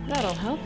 That'll help.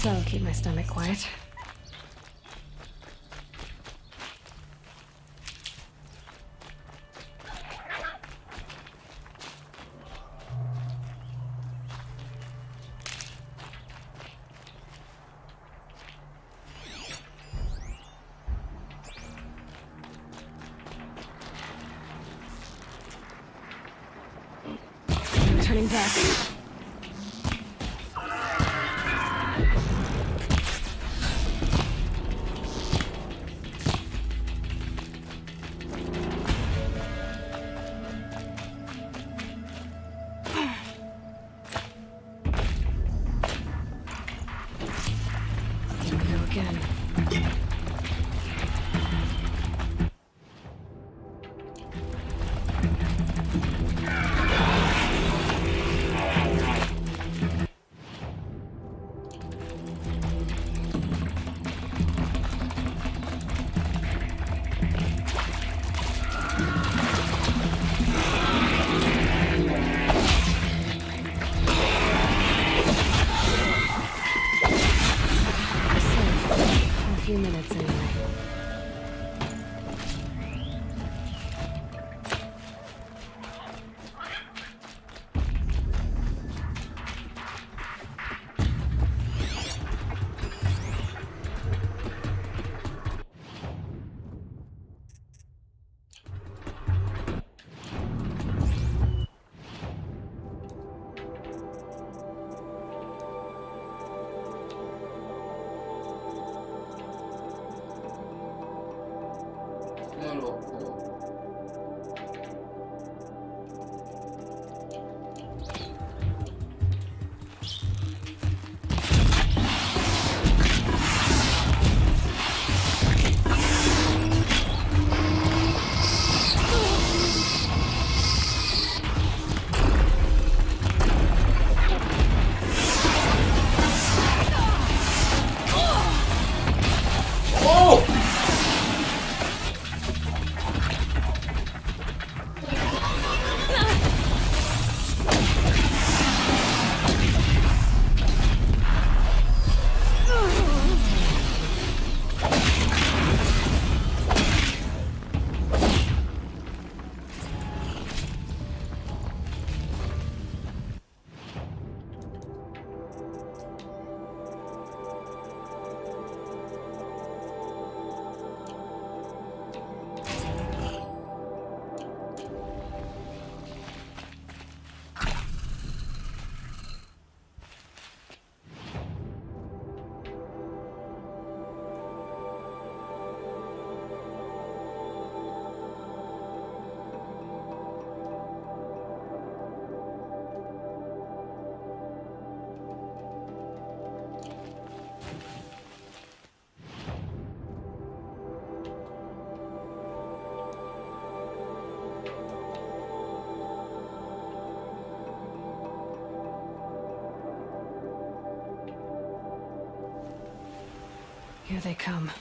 That'll keep my stomach quiet. turning back. Here we go again. A few minutes anyway. 손을 놓고 오! Here they come.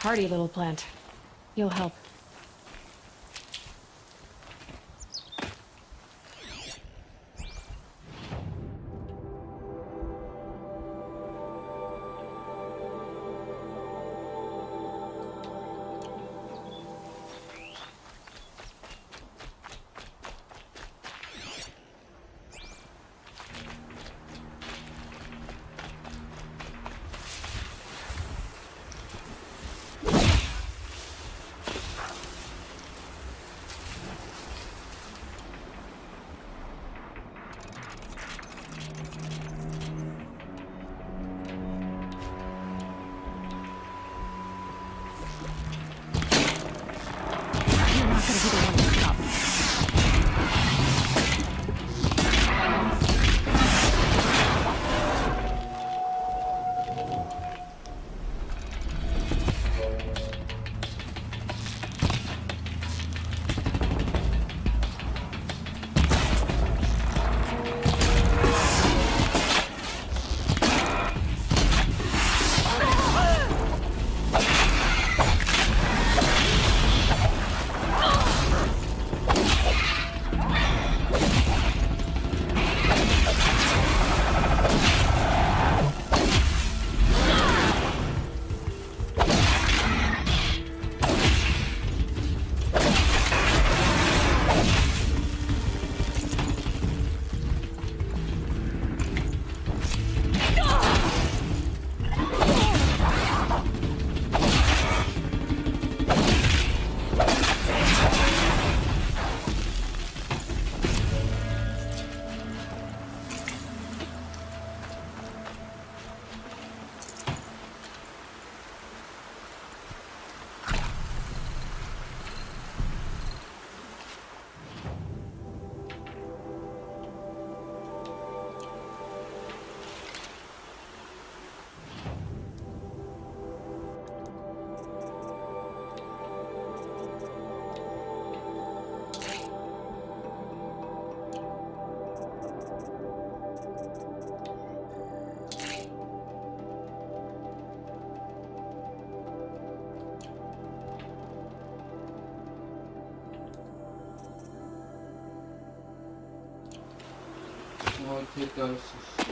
Hardy little plant. You'll help. 됐다. 씨.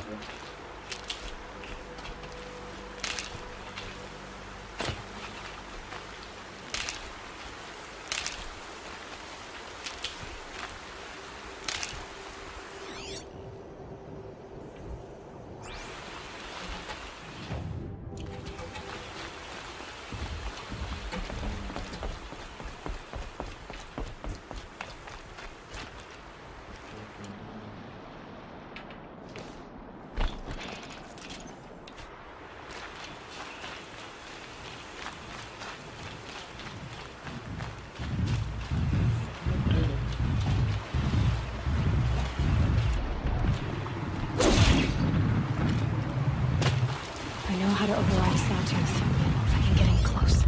I know how to override a sawtooth. If I can get in close.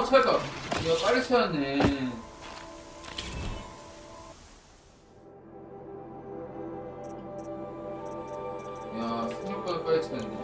찾았다. 야, 빨리 찾았네. 야, 생각보다 빨리 찾았네.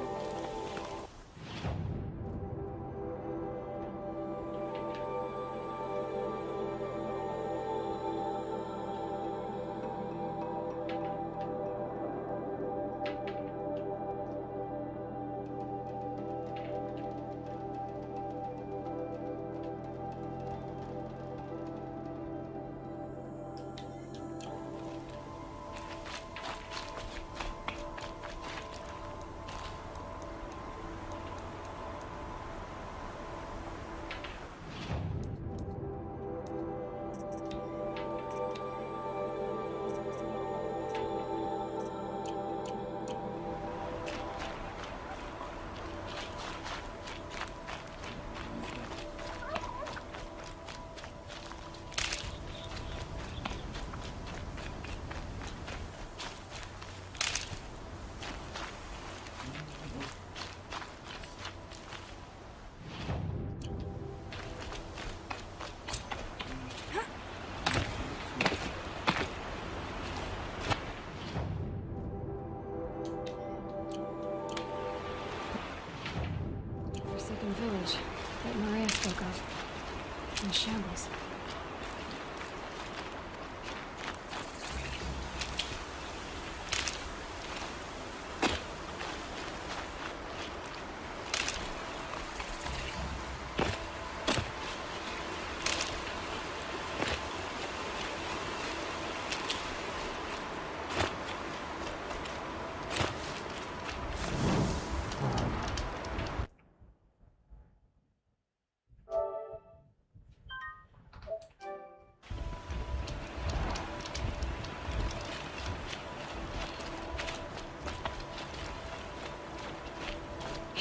Village that Maria spoke of. In shambles.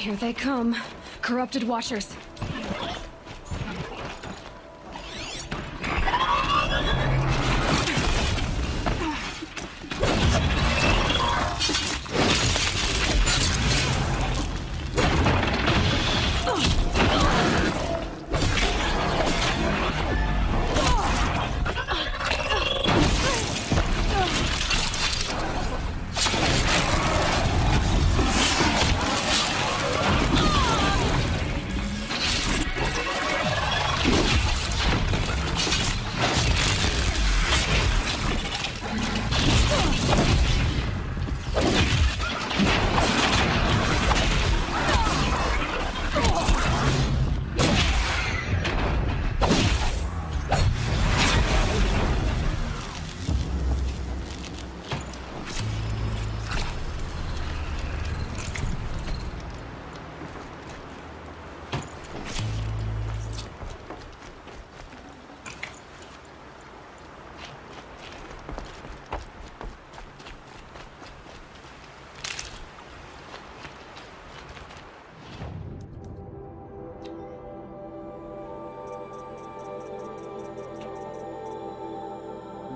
Here they come. Corrupted Watchers.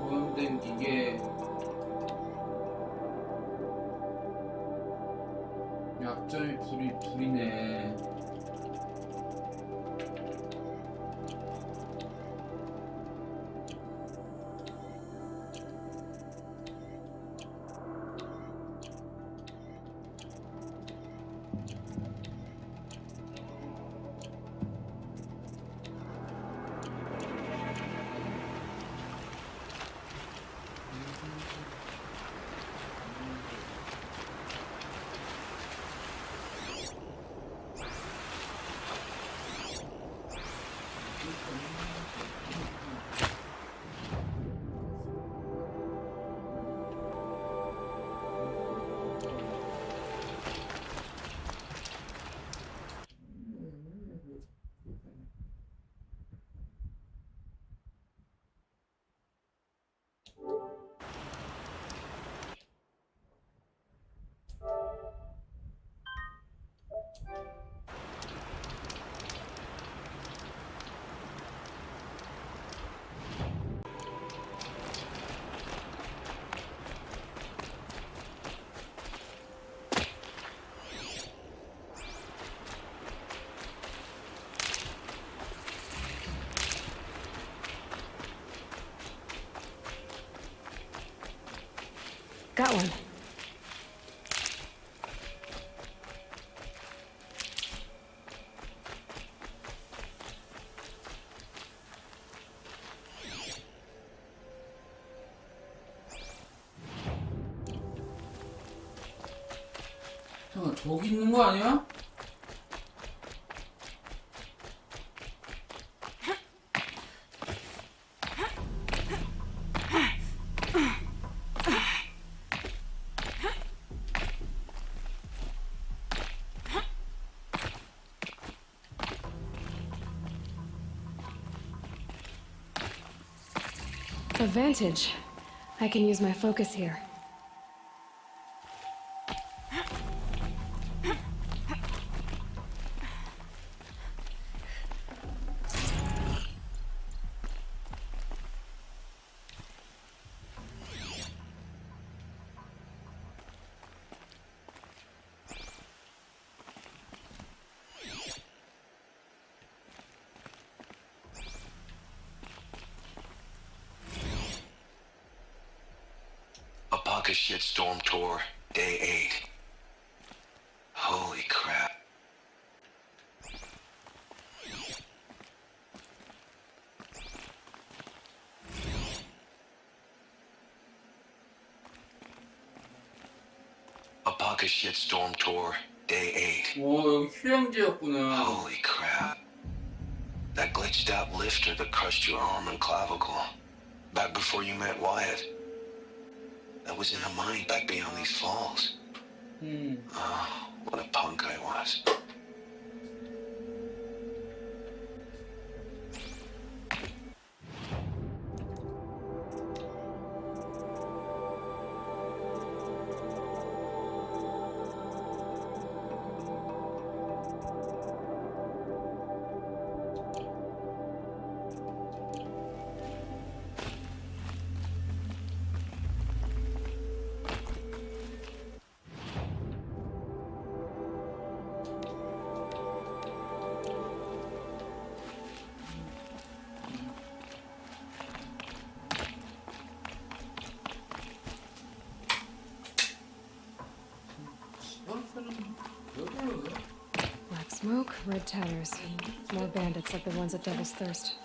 오염된 기계 약점이 둘이네. Got one. 잠깐, 저기 있는 거 아니야? Advantage. I can use my focus here. A shitstorm tour, day 8. Holy crap. A pocket shitstorm tour, day 8. 오, 여기 휴양지였구나. Holy crap. That glitched out lifter that crushed your arm and clavicle. Back before you met Wyatt. That was in a mine back beyond these falls. Oh, what a punk I was. Black smoke, red towers. More bandits like the ones at Devil's Thirst.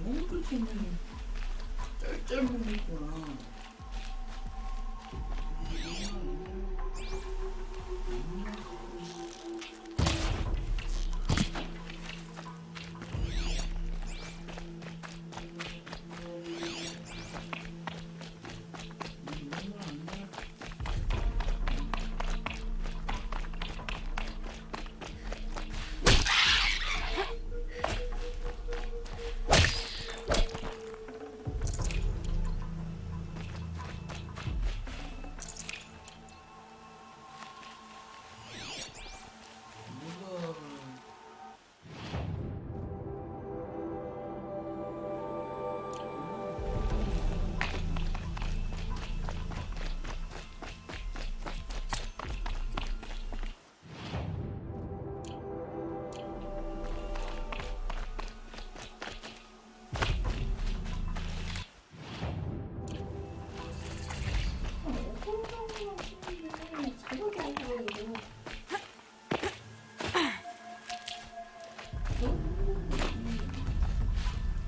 너무 재밌는 짤짤물이구나.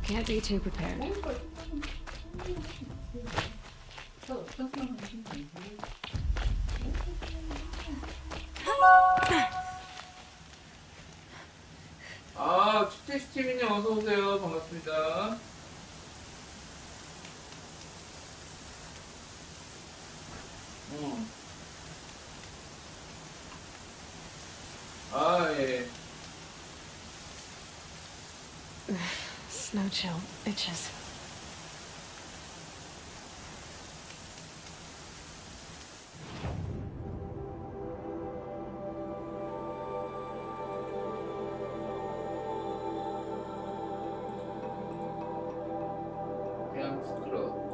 Can't be too prepared. 아, 축제스티비님 어서오세요. 반갑습니다. 아, 예. Snow chill itches. 그냥 시끄러.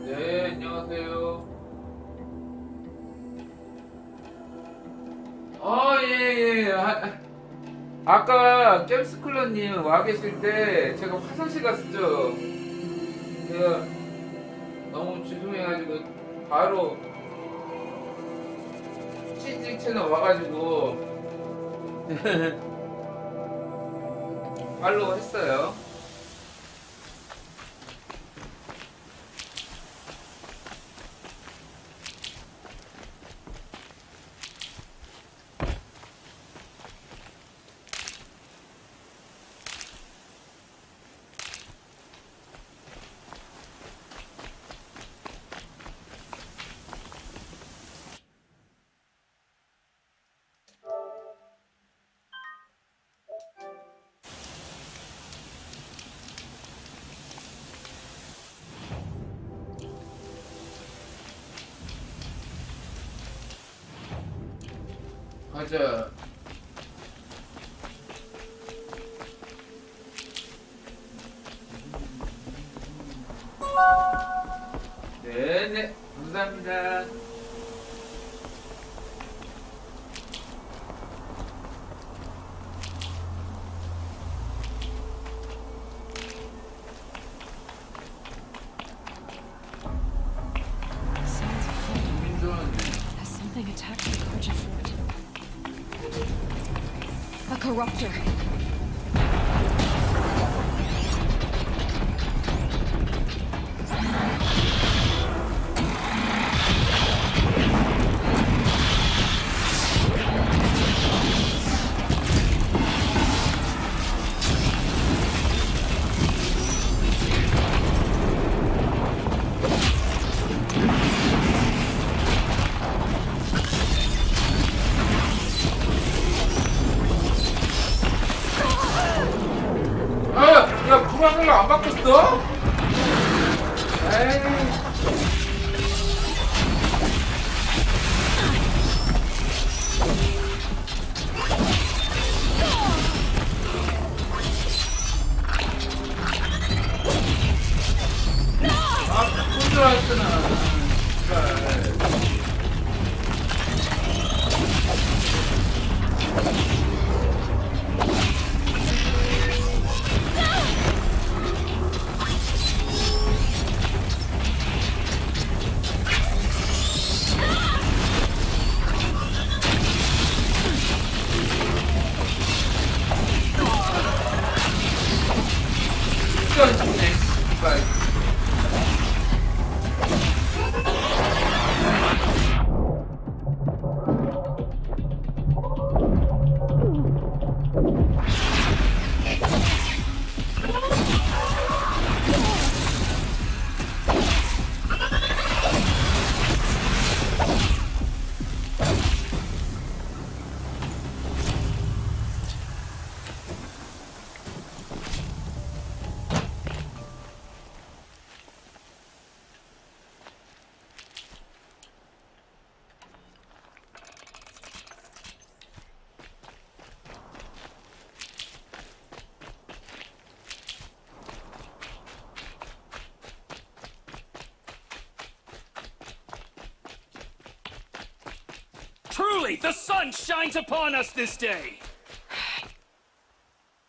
네, 안녕하세요. 예. 아까 겜스클러님 와 계실 때 제가 화장실 갔었죠. 제가 너무 죄송해가지고 바로 취직 채널 와가지고 팔로우 했어요. 가자. 네네, 감사합니다. Sounds funny. 민주는 Has something attacked the Karja fort? A corruptor. 야, 불안을 안 바꿨어? 에이. 줄 알았잖아. Truly, the sun shines upon us this day!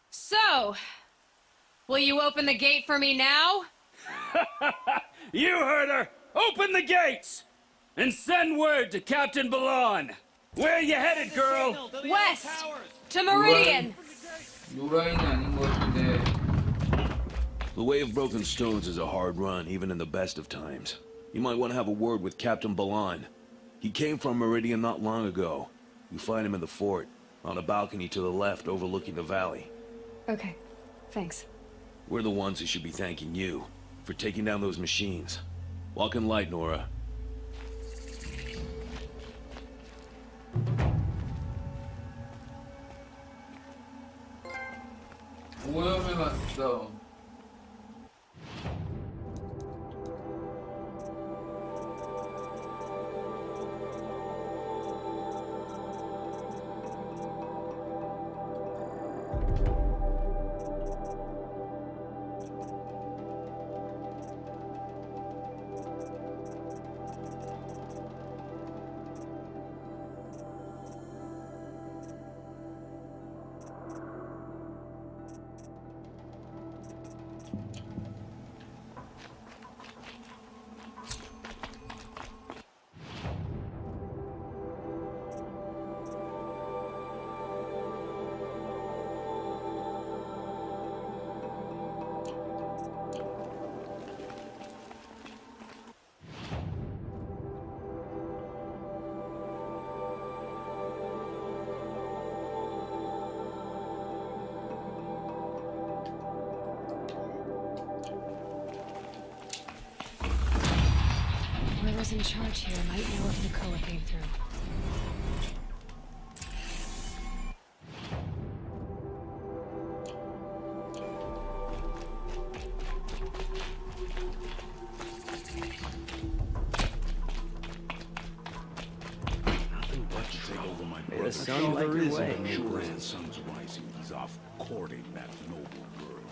So, will you open the gate for me now? You heard her! Open the gates! And send word to Captain Balan! Where are you headed, girl? West! To Meridian! 노라인이 아닌 것 같은데. The Way of Broken Stones is a hard run, even in the best of times. You might want to have a word with Captain Balan. He came from Meridian not long ago. You find him in the fort, on a balcony to the left overlooking the valley. Okay, thanks. We're the ones who should be thanking you for taking down those machines. Walk in light, Nora. 오염에 갔어. whoever's in charge here might know if Nakoa came through. The sun like your way. Sure as the sun's rising, he's off courting that noble girl.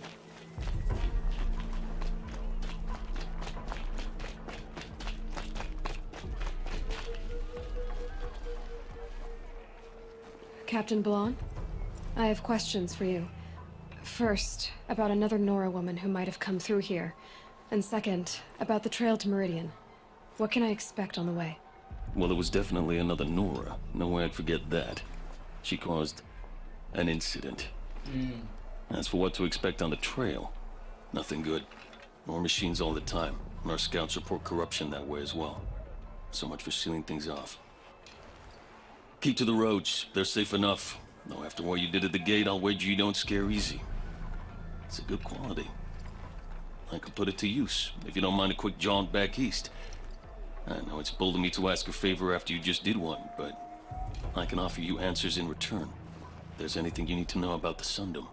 Captain Blon, I have questions for you. First, about another Nora woman who might have come through here. And second, about the trail to Meridian. What can I expect on the way? Well, it was definitely another Nora. No way I'd forget that. She caused an incident. As for what to expect on the trail, nothing good. More machines all the time, and our scouts report corruption that way as well. So much for sealing things off. Keep to the roads. They're safe enough. Though after what you did at the gate, I'll wager you don't scare easy. It's a good quality. I could put it to use, if you don't mind a quick jaunt back east. I know it's bold of me to ask a favor after you just did one, but I can offer you answers in return. If there's anything you need to know about the Sundom.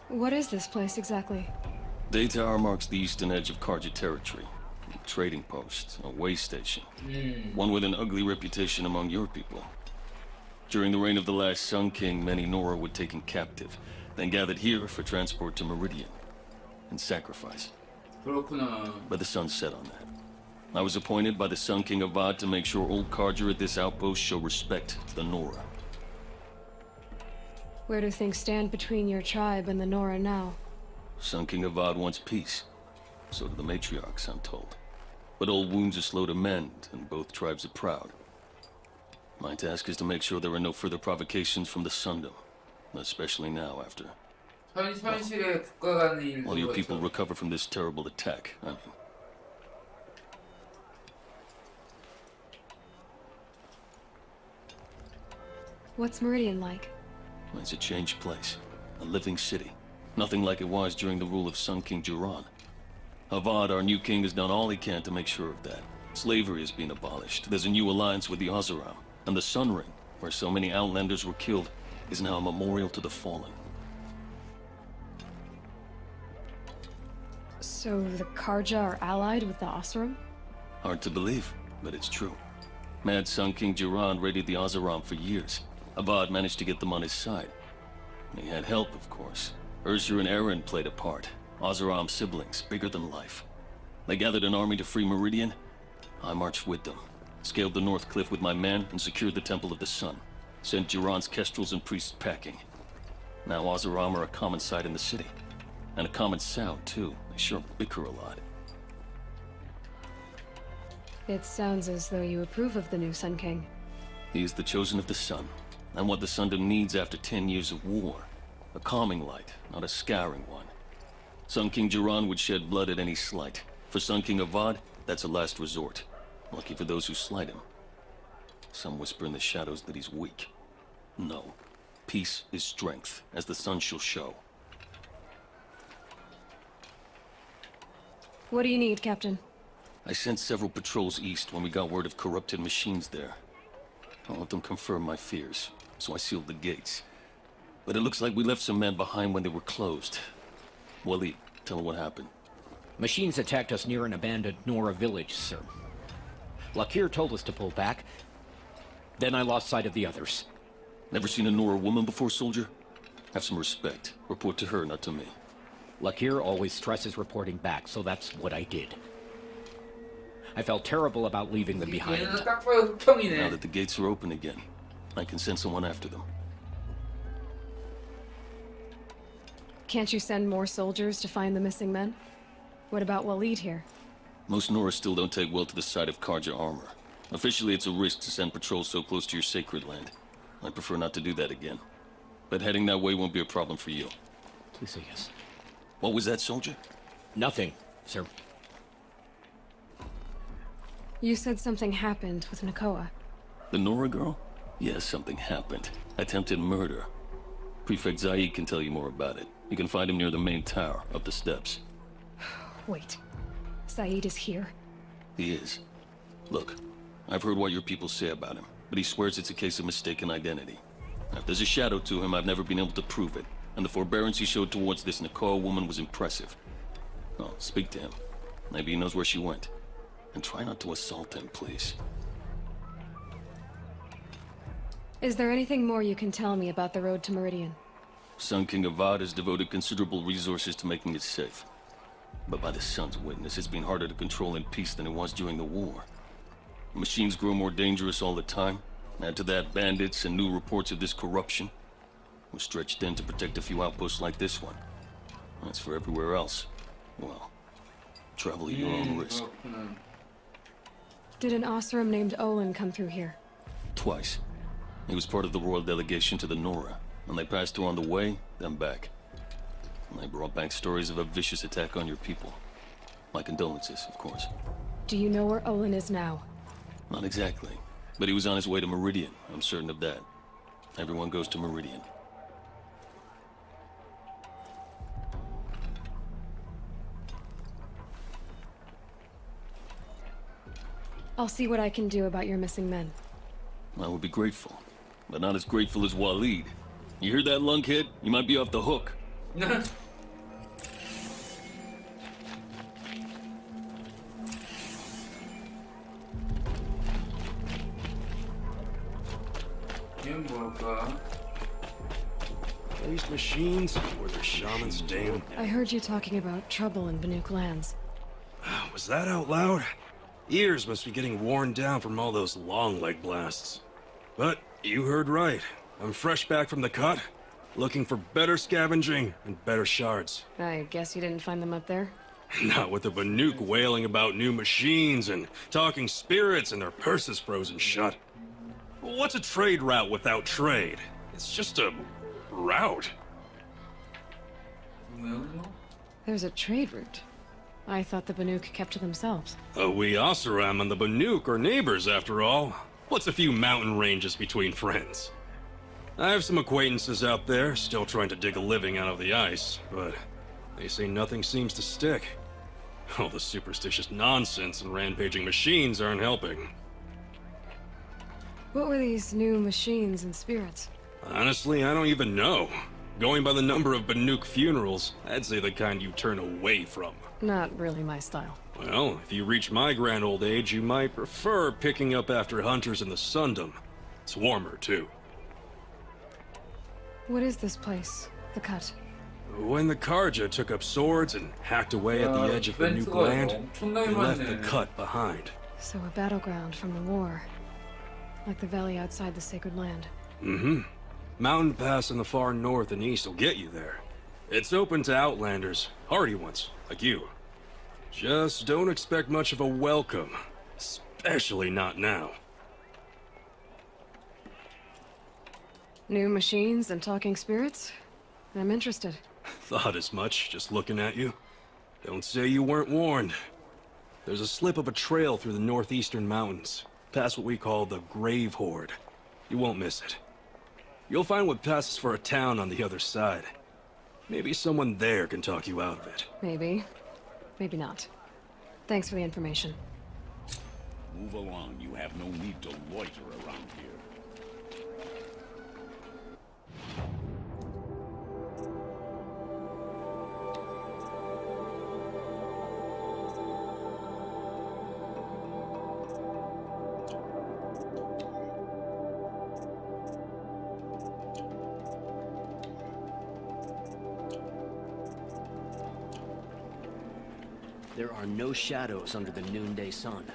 What is this place exactly? Day Tower marks the eastern edge of Karja territory. A trading post, a way station. One with an ugly reputation among your people. During the reign of the last Sun King, many Nora were taken captive, then gathered here for transport to Meridian and sacrifice. 그렇구나. But the sun set on that. I was appointed by the Sun King Avad to make sure old Karja at this outpost show respect to the Nora. Where do things stand between your tribe and the Nora now? Sun King Avad wants peace. So do the matriarchs, I'm told. But old wounds are slow to mend, and both tribes are proud. My task is to make sure there are no further provocations from the Sundom, especially now after 현실의 국가 간의 일. all your people recover from this terrible attack. I mean, What's Meridian like? it's a changed place, a living city. Nothing like it was during the rule of Sun King Jiran. Avad, our new king, has done all he can to make sure of that. Slavery has been abolished. There's a new alliance with the Oseram, and the Sun Ring, where so many Outlanders were killed, is now a memorial to the fallen. So the Karja are allied with the Oseram? Hard to believe, but it's true. Mad Sun King Jiran raided the Oseram for years. Avad managed to get them on his side. He had help, of course. Ursur and Eren played a part. Oseram siblings, bigger than life. They gathered an army to free Meridian. I marched with them, scaled the North Cliff with my men, and secured the Temple of the Sun. Sent Jiran's kestrels and priests packing. Now Oseram are a common sight in the city. And a common sound, too. They sure bicker a lot. It sounds as though you approve of the new Sun King. He is the chosen of the sun, and what the Sundom needs after 10 years of war. A calming light, not a scouring one. Sun King Jiran would shed blood at any slight. For Sun King Avad, that's a last resort. Lucky for those who slight him. Some whisper in the shadows that he's weak. No. Peace is strength, as the sun shall show. What do you need, Captain? I sent several patrols east when we got word of corrupted machines there. All of them confirmed my fears, so I sealed the gates. But it looks like we left some men behind when they were closed. Waleed, tell them what happened. Machines attacked us near an abandoned Nora village, sir. Lakir told us to pull back. Then I lost sight of the others. Never seen a Nora woman before, soldier? Have some respect. Report to her, not to me. Lakir always stresses reporting back, so that's what I did. I felt terrible about leaving them behind. 얘는 딱 봐도 흑형이네. Now that the gates are open again, I can send someone after them. Can't you send more soldiers to find the missing men? What about Waleed here? Most Nora still don't take well to the sight of Karja armor. Officially, it's a risk to send patrols so close to your sacred land. I prefer not to do that again. But heading that way won't be a problem for you. Please say yes. What was that, soldier? Nothing, sir. You said something happened with Nakoa. The Nora girl? Yes, something happened. Attempted murder. Prefect Zaid can tell you more about it. You can find him near the main tower, up the steps. Wait. Saeed is here? He is. Look, I've heard what your people say about him, but he swears it's a case of mistaken identity. Now, if there's a shadow to him, I've never been able to prove it, and the forbearance he showed towards this Nakar woman was impressive. Oh, speak to him. Maybe he knows where she went. And try not to assault him, please. Is there anything more you can tell me about the road to Meridian? Sun King Avad has devoted considerable resources to making it safe. But by the Sun's witness, it's been harder to control in peace than it was during the war. Machines grow more dangerous all the time. Add to that bandits and new reports of this corruption. We're stretched thin to protect a few outposts like this one. As for everywhere else, well, travel at your own risk. Did an Osram named Olin come through here? Twice. He was part of the royal delegation to the Nora, and they passed through on the way, then back. And they brought back stories of a vicious attack on your people. My condolences, of course. Do you know where Olin is now? Not exactly, but he was on his way to Meridian, I'm certain of that. Everyone goes to Meridian. I'll see what I can do about your missing men. I would be grateful, but not as grateful as Waleed. You hear that, lunkhead? You might be off the hook. 이건 뭘까? These machines were the shaman's dam. I heard you talking about trouble in Banuk lands. Was that out loud? Ears must be getting worn down from all those long leg blasts. But you heard right. I'm fresh back from the cut, looking for better scavenging and better shards. I guess you didn't find them up there? Not with the Banuk wailing about new machines and talking spirits and their purses frozen shut. What's a trade route without trade? It's just a route. There's a trade route. I thought the Banuk kept to themselves. We Oseram and the Banuk are neighbors, after all. What's a few mountain ranges between friends? I have some acquaintances out there, still trying to dig a living out of the ice, but they say nothing seems to stick. All the superstitious nonsense and rampaging machines aren't helping. What were these new machines and spirits? Honestly, I don't even know. Going by the number of Banuk funerals, I'd say the kind you turn away from. Not really my style. Well, if you reach my grand old age, you might prefer picking up after hunters in the Sundom. It's warmer, too. What is this place? The Cut? When the Karja took up swords and hacked away at the edge of Banuk land, they left the Cut behind. So a battleground from the war. Like the valley outside the Sacred Land. Mm-hmm. Mountain Pass in the far north and east will get you there. It's open to outlanders, hardy ones, like you. Just don't expect much of a welcome, especially not now. New machines and talking spirits? I'm interested. Thought as much, just looking at you. Don't say you weren't warned. There's a slip of a trail through the northeastern mountains, past what we call the Grave Horde. You won't miss it. You'll find what passes for a town on the other side. Maybe someone there can talk you out of it. Maybe. Maybe not. Thanks for the information. Move along. You have no need to loiter around here. There are no shadows under the noonday sun.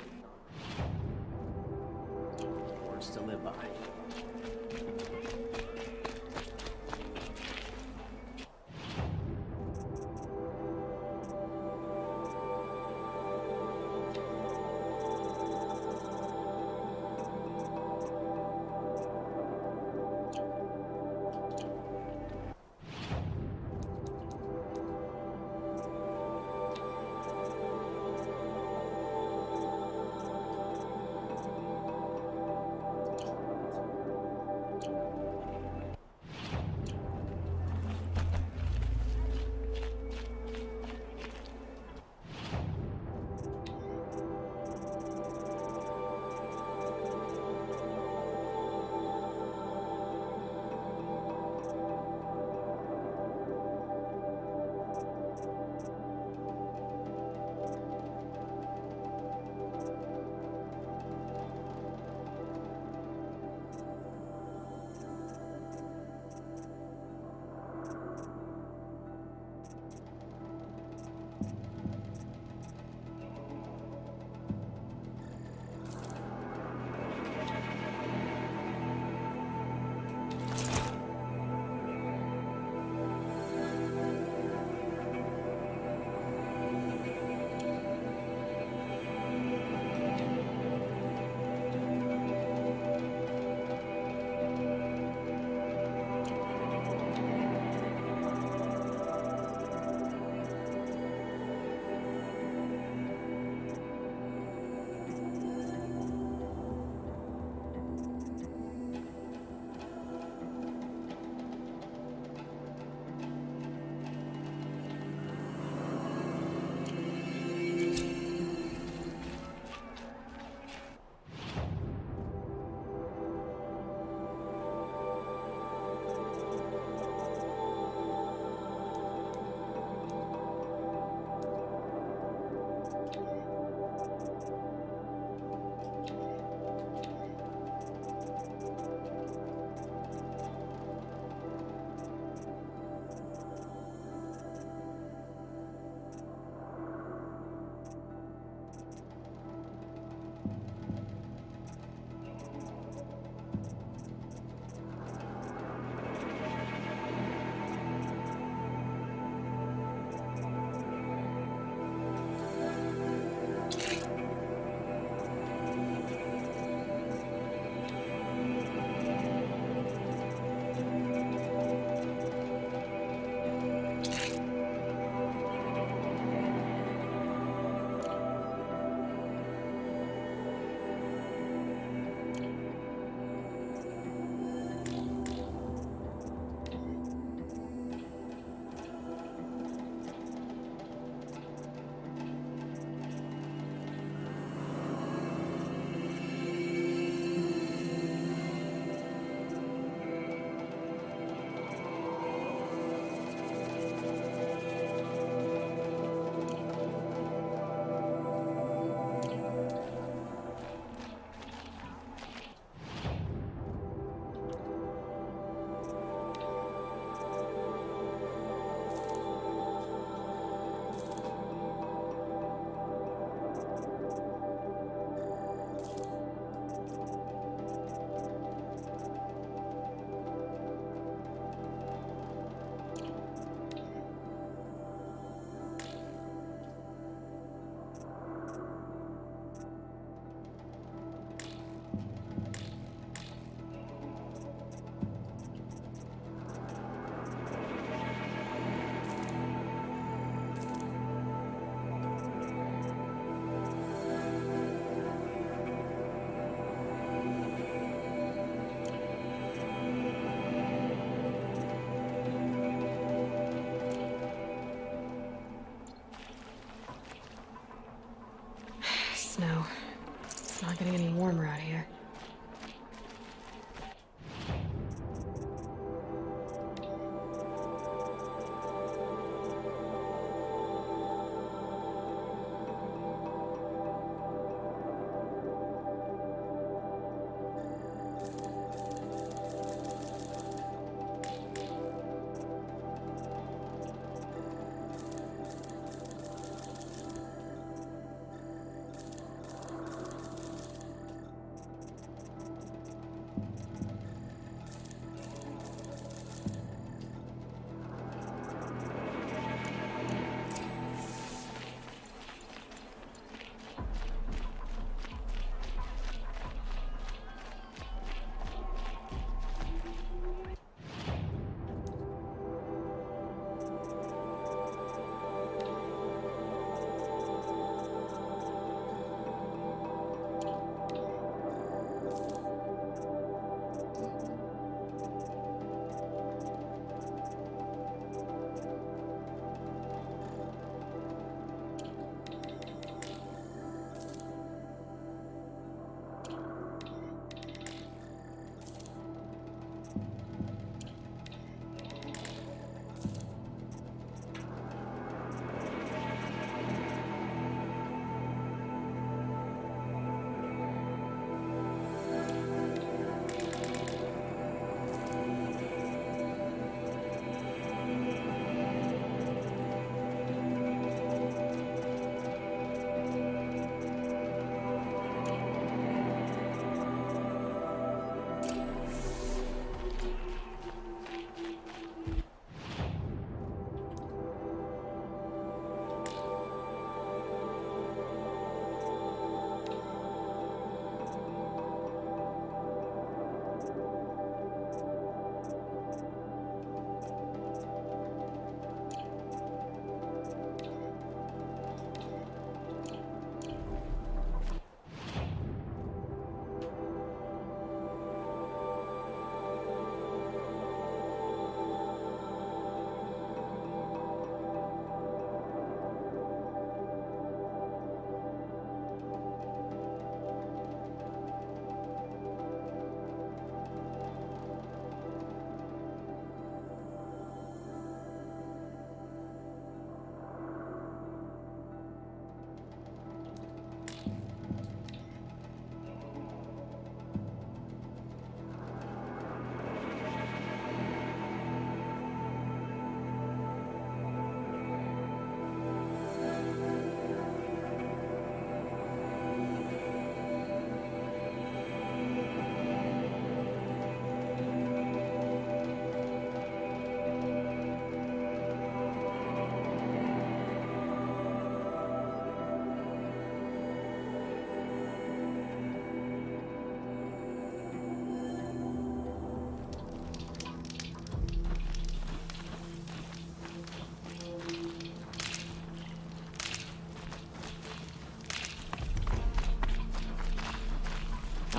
Words to live by.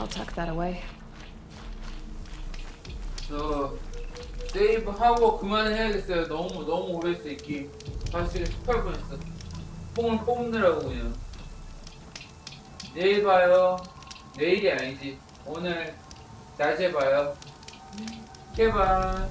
I'll tuck that away. 저 세이브하고 그만해야겠어요. 너무 오래 했어 이 게임. 사실 18분 했어. 뽕을 뽑느라고 그냥. 내일 봐요. 내일이 아니지. 오늘 낮에 봐요. 깨봐.